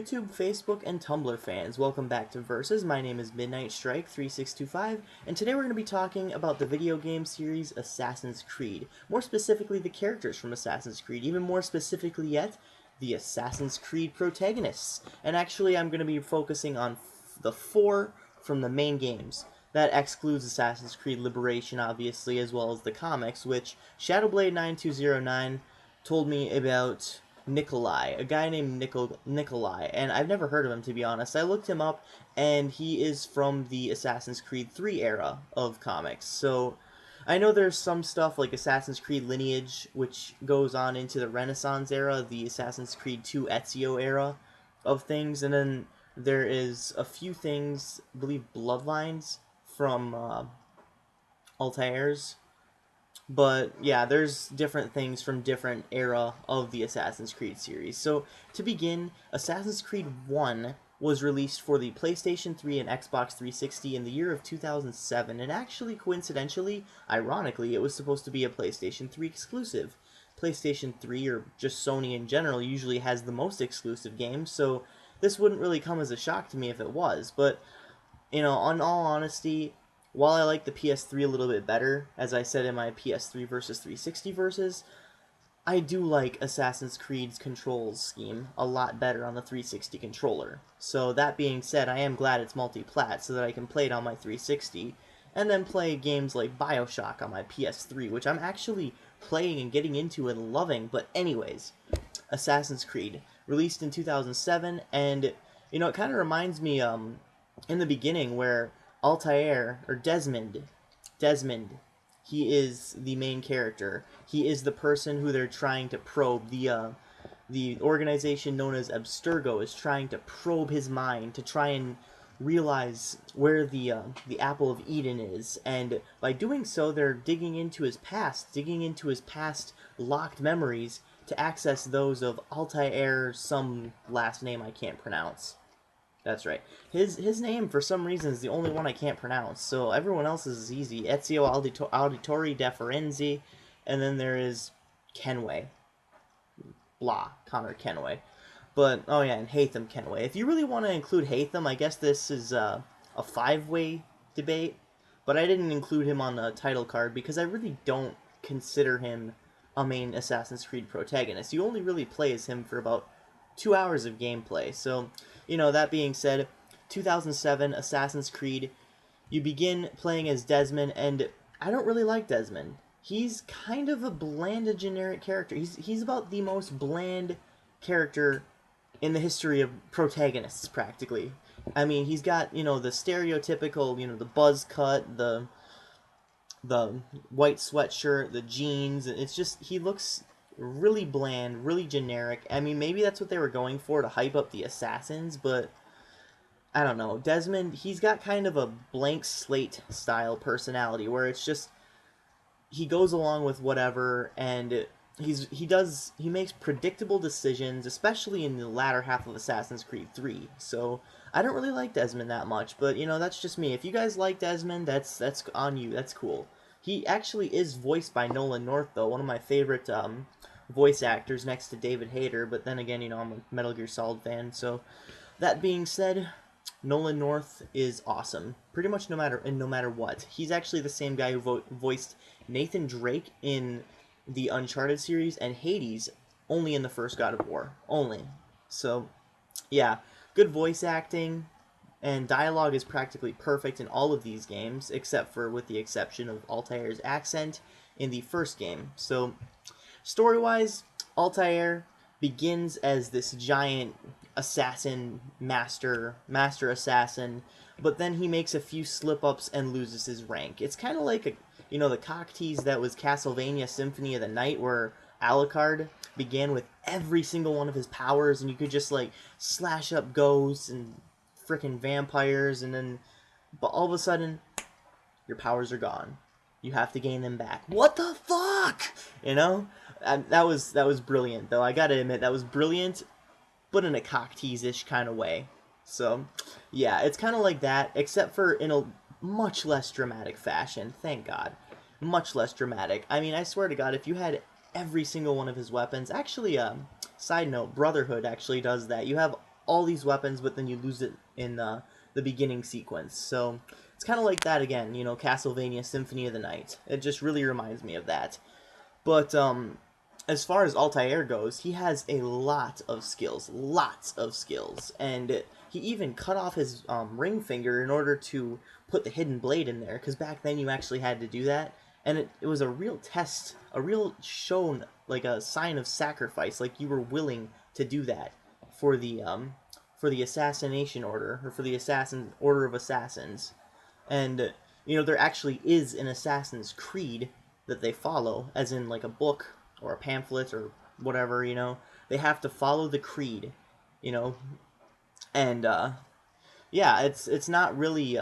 YouTube, Facebook, and Tumblr fans, welcome back to Versus. My name is Midnight Strike 3625, and today we're going to be talking about the video game series Assassin's Creed. More specifically, the characters from Assassin's Creed. Even more specifically yet, the Assassin's Creed protagonists. And actually, I'm going to be focusing on the 4 from the main games. That excludes Assassin's Creed Liberation, obviously, as well as the comics, which Shadowblade9209 told me about Nikolai, a guy named Nikolai, and I've never heard of him, to be honest. I looked him up, and he is from the Assassin's Creed 3 era of comics. So I know there's some stuff like Assassin's Creed Lineage, which goes on into the Renaissance era, the Assassin's Creed 2 Ezio era of things, and then there is a few things, I believe Bloodlines from Altair's. But yeah, there's different things from different era of the Assassin's Creed series. So to begin, Assassin's Creed 1 was released for the PlayStation 3 and Xbox 360 in the year of 2007, and actually, coincidentally, ironically, it was supposed to be a PlayStation 3 exclusive. PlayStation 3, or just Sony in general, usually has the most exclusive games, so this wouldn't really come as a shock to me if it was. But, you know, in all honesty, while I like the PS3 a little bit better, as I said in my PS3 versus 360 versus, I do like Assassin's Creed's controls scheme a lot better on the 360 controller. So that being said, I am glad it's multi-plat so that I can play it on my 360, and then play games like BioShock on my PS3, which I'm actually playing and getting into and loving. But anyways, Assassin's Creed, released in 2007, and, you know, it kind of reminds me, in the beginning where Altair, or Desmond, he is the main character. He is the person who they're trying to probe. The organization known as Abstergo is trying to probe his mind to try and realize where the Apple of Eden is. And by doing so, they're digging into his past locked memories to access those of Altair, some last name I can't pronounce. That's right. His name, for some reason, is the only one I can't pronounce, so everyone else's is easy. Ezio Auditore da Firenze, and then there is Kenway. Blah. Connor Kenway. But, oh yeah, and Haytham Kenway. If you really want to include Haytham, I guess this is a 5-way debate, but I didn't include him on the title card because I really don't consider him a main Assassin's Creed protagonist. You only really play as him for about 2 hours of gameplay, so, you know, that being said, 2007, Assassin's Creed, you begin playing as Desmond, and I don't really like Desmond. He's kind of a bland and generic character. He's about the most bland character in the history of protagonists, practically. I mean, he's got, you know, the stereotypical, you know, the buzz cut, the white sweatshirt, the jeans. It's just, he looks really bland, really generic. I mean, maybe that's what they were going for to hype up the assassins, but I don't know. Desmond, he's got kind of a blank slate style personality where it's just he goes along with whatever, and he makes predictable decisions, especially in the latter half of Assassin's Creed 3. So I don't really like Desmond that much, but you know, that's just me. If you guys like Desmond, that's on you. That's cool. He actually is voiced by Nolan North, though, one of my favorite voice actors next to David Hayter, but then again, you know, I'm a Metal Gear Solid fan, so that being said, Nolan North is awesome, pretty much no matter what. He's actually the same guy who voiced Nathan Drake in the Uncharted series and Hades only in the first God of War, only. So, yeah, good voice acting, and dialogue is practically perfect in all of these games, except for with the exception of Altair's accent in the first game. So, story-wise, Altair begins as this giant assassin, master assassin, but then he makes a few slip-ups and loses his rank. It's kind of like, you know, the cock tease that was Castlevania Symphony of the Night, where Alucard began with every single one of his powers, and you could just, like, slash up ghosts and frickin' vampires, and then, but all of a sudden, your powers are gone. You have to gain them back. What the fuck? You know? That was brilliant, though. I gotta admit, that was brilliant, but in a cock tease-ish kind of way. So, yeah, it's kind of like that, except for in a much less dramatic fashion. Thank God. Much less dramatic. I mean, I swear to God, if you had every single one of his weapons... Actually, side note, Brotherhood actually does that. You have all these weapons, but then you lose it in the beginning sequence. So it's kind of like that again, you know, Castlevania Symphony of the Night. It just really reminds me of that. But as far as Altair goes, he has a lot of skills, and he even cut off his ring finger in order to put the hidden blade in there, because back then you actually had to do that, and it was a real test, a real shown, like a sign of sacrifice, like you were willing to do that for the assassination order, or for the assassin order of assassins. And you know, there actually is an Assassin's Creed that they follow, as in like a book or a pamphlet or whatever, you know. They have to follow the creed, you know. And yeah, it's not really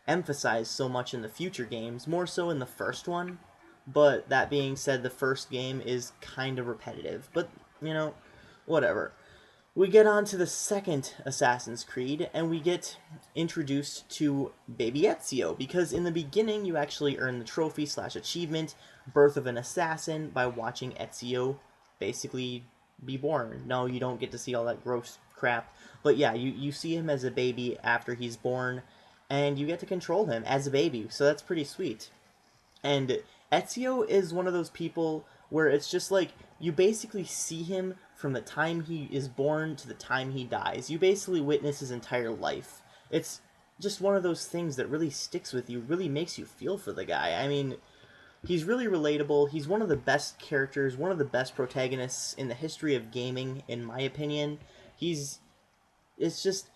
emphasized so much in the future games, more so in the first one. But that being said, the first game is kind of repetitive. But, you know, whatever. We get on to the second Assassin's Creed, and we get introduced to Baby Ezio, because in the beginning you actually earn the trophy / achievement, Birth of an Assassin, by watching Ezio basically be born. No, you don't get to see all that gross crap, but yeah, you see him as a baby after he's born, and you get to control him as a baby, so that's pretty sweet. And Ezio is one of those people where it's just like, you basically see him from the time he is born to the time he dies. You basically witness his entire life. It's just one of those things that really sticks with you, really makes you feel for the guy. I mean, he's really relatable. He's one of the best characters, one of the best protagonists in the history of gaming, in my opinion. It's just,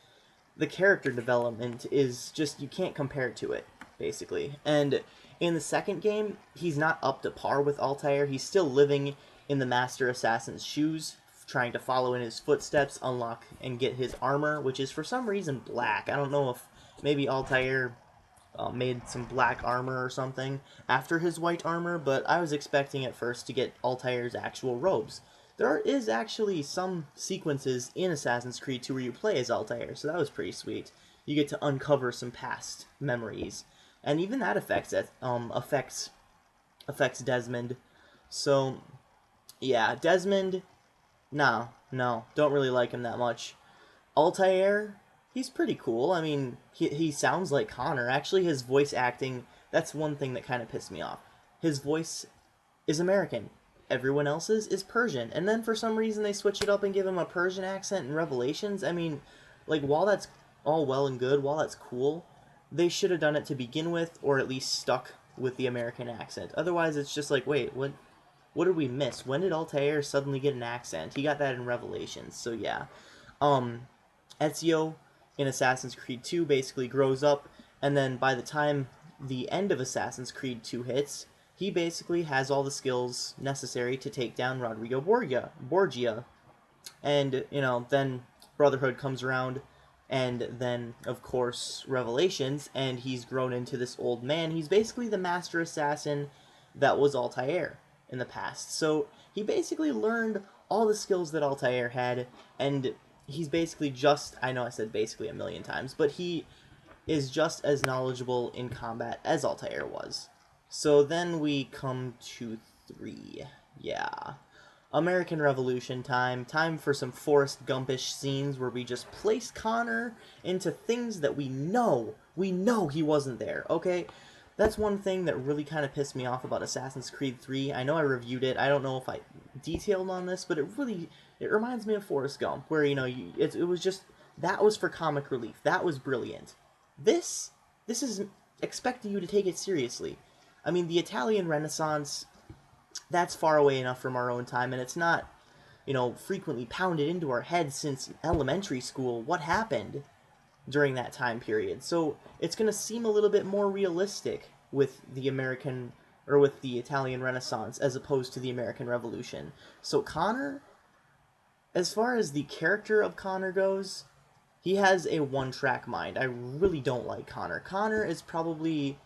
the character development is just, you can't compare to it, basically. And in the second game, he's not up to par with Altair. He's still living in the Master Assassin's shoes, trying to follow in his footsteps, unlock and get his armor, which is for some reason black. I don't know if maybe Altair made some black armor or something after his white armor, but I was expecting at first to get Altair's actual robes. There is actually some sequences in Assassin's Creed 2 where you play as Altair, so that was pretty sweet. You get to uncover some past memories, and even that affects Desmond. So yeah, Desmond, no, don't really like him that much. Altair, he's pretty cool. I mean, he sounds like Connor. Actually, his voice acting, that's one thing that kind of pissed me off. His voice is American. Everyone else's is Persian. And then for some reason they switch it up and give him a Persian accent in Revelations. I mean, like, while that's all well and good, while that's cool, they should have done it to begin with, or at least stuck with the American accent. Otherwise, it's just like, wait, what did we miss? When did Altair suddenly get an accent? He got that in Revelations, so yeah. Ezio in Assassin's Creed 2 basically grows up, and then by the time the end of Assassin's Creed 2 hits, he basically has all the skills necessary to take down Rodrigo Borgia. And, you know, then Brotherhood comes around, and then, of course, Revelations, and he's grown into this old man. He's basically the master assassin that was Altair in the past. So he basically learned all the skills that Altair had, and he's basically just, I know I said basically a million times, but he is just as knowledgeable in combat as Altair was. So then we come to 3. Yeah. American Revolution time. Time for some Forrest Gumpish scenes where we just place Connor into things that we know he wasn't there, okay? That's one thing that really kind of pissed me off about Assassin's Creed 3. I know I reviewed it. I don't know if I detailed on this, but it reminds me of Forrest Gump, where, you know, it was just, that was for comic relief. That was brilliant. This is expecting you to take it seriously. I mean, the Italian Renaissance, that's far away enough from our own time, and it's not, you know, frequently pounded into our heads since elementary school what happened during that time period. So it's going to seem a little bit more realistic with the American, or with the Italian Renaissance, as opposed to the American Revolution. So Connor, as far as the character of Connor goes, he has a one-track mind. I really don't like Connor. Connor is probably,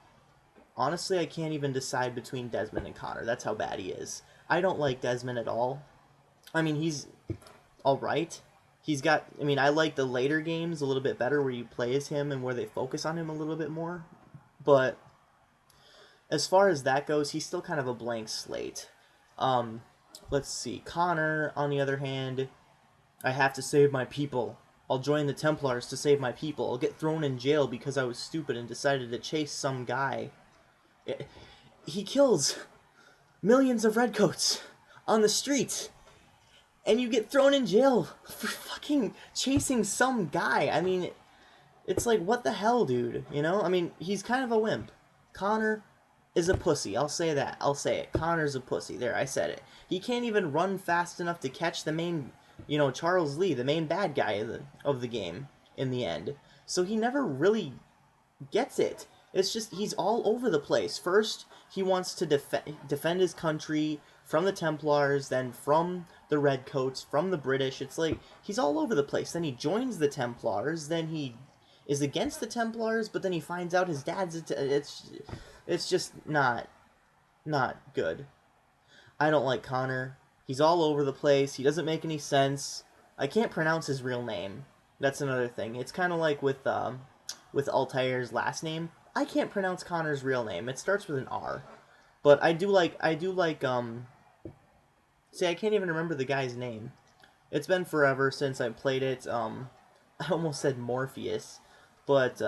honestly, I can't even decide between Desmond and Connor. That's how bad he is. I don't like Desmond at all. I mean, he's alright. I like the later games a little bit better, where you play as him and where they focus on him a little bit more. But as far as that goes, he's still kind of a blank slate. Let's see. Connor, on the other hand, I have to save my people. I'll join the Templars to save my people. I'll get thrown in jail because I was stupid and decided to chase some guy. He kills millions of redcoats on the street, and you get thrown in jail for fucking chasing some guy. I mean, it's like, what the hell, dude? You know? I mean, he's kind of a wimp. Connor is a pussy. I'll say that. I'll say it. Connor's a pussy. There, I said it. He can't even run fast enough to catch the main, Charles Lee, the main bad guy of the game in the end. So he never really gets it. It's just, he's all over the place. First, he wants to defend his country from the Templars, then from the Redcoats, from the British. It's like, he's all over the place. Then he joins the Templars, then he is against the Templars, but then he finds out his dad's it's just not good. I don't like Connor. He's all over the place. He doesn't make any sense. I can't pronounce his real name. That's another thing. It's kind of like with Altair's last name. I can't pronounce Connor's real name. It starts with an R. But I do like see, I can't even remember the guy's name. It's been forever since I played it. I almost said Morpheus, but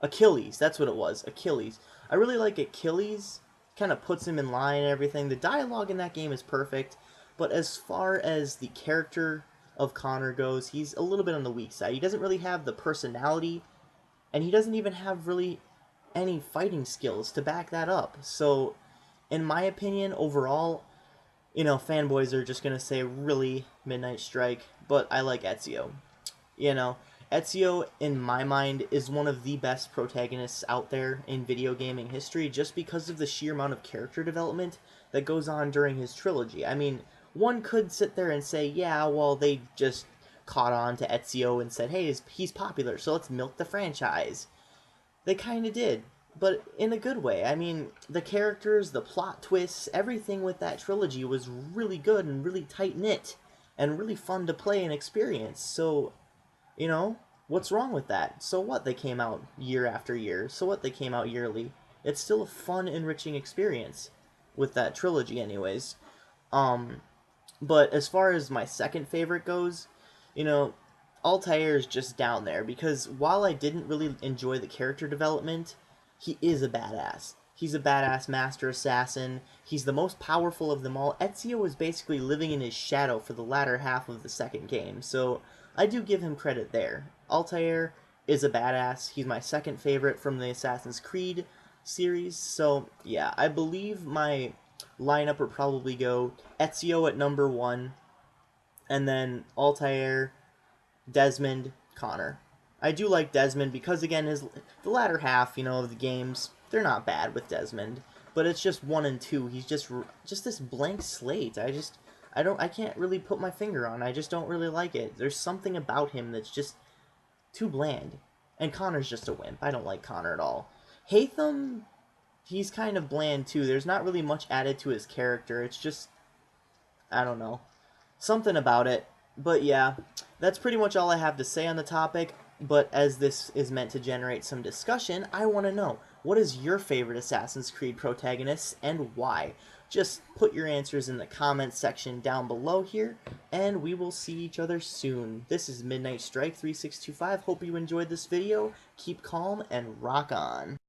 Achilles, that's what it was. Achilles. I really like Achilles. Kind of puts him in line and everything. The dialogue in that game is perfect, but as far as the character of Connor goes, he's a little bit on the weak side. He doesn't really have the personality, and he doesn't even have really any fighting skills to back that up. So, in my opinion, overall, fanboys are just going to say, really, Midnight Strike, but I like Ezio. Ezio, in my mind, is one of the best protagonists out there in video gaming history just because of the sheer amount of character development that goes on during his trilogy. I mean, one could sit there and say, yeah, well, they just caught on to Ezio and said, hey, he's popular, so let's milk the franchise. They kind of did, but in a good way. I mean, the characters, the plot twists, everything with that trilogy was really good and really tight-knit and really fun to play and experience. So, what's wrong with that? So what they came out year after year? So what they came out yearly? It's still a fun, enriching experience with that trilogy anyways. But as far as my second favorite goes, Altair is just down there because while I didn't really enjoy the character development, he is a badass. He's a badass master assassin. He's the most powerful of them all. Ezio is basically living in his shadow for the latter half of the second game, so I do give him credit there. Altair is a badass. He's my second favorite from the Assassin's Creed series, so yeah, I believe my lineup would probably go Ezio at number 1, and then Altair, Desmond, Connor. I do like Desmond because, again, the latter half, of the games, they're not bad with Desmond, but it's just 1 and 2. He's just this blank slate. I can't really put my finger on. I just don't really like it. There's something about him that's just too bland. And Connor's just a wimp. I don't like Connor at all. Hatham, he's kind of bland too. There's not really much added to his character. It's just, I don't know, something about it. But yeah, that's pretty much all I have to say on the topic. But as this is meant to generate some discussion, I want to know, what is your favorite Assassin's Creed protagonist and why? Just put your answers in the comments section down below here, and we will see each other soon. This is Midnight Strike 3625. Hope you enjoyed this video. Keep calm and rock on.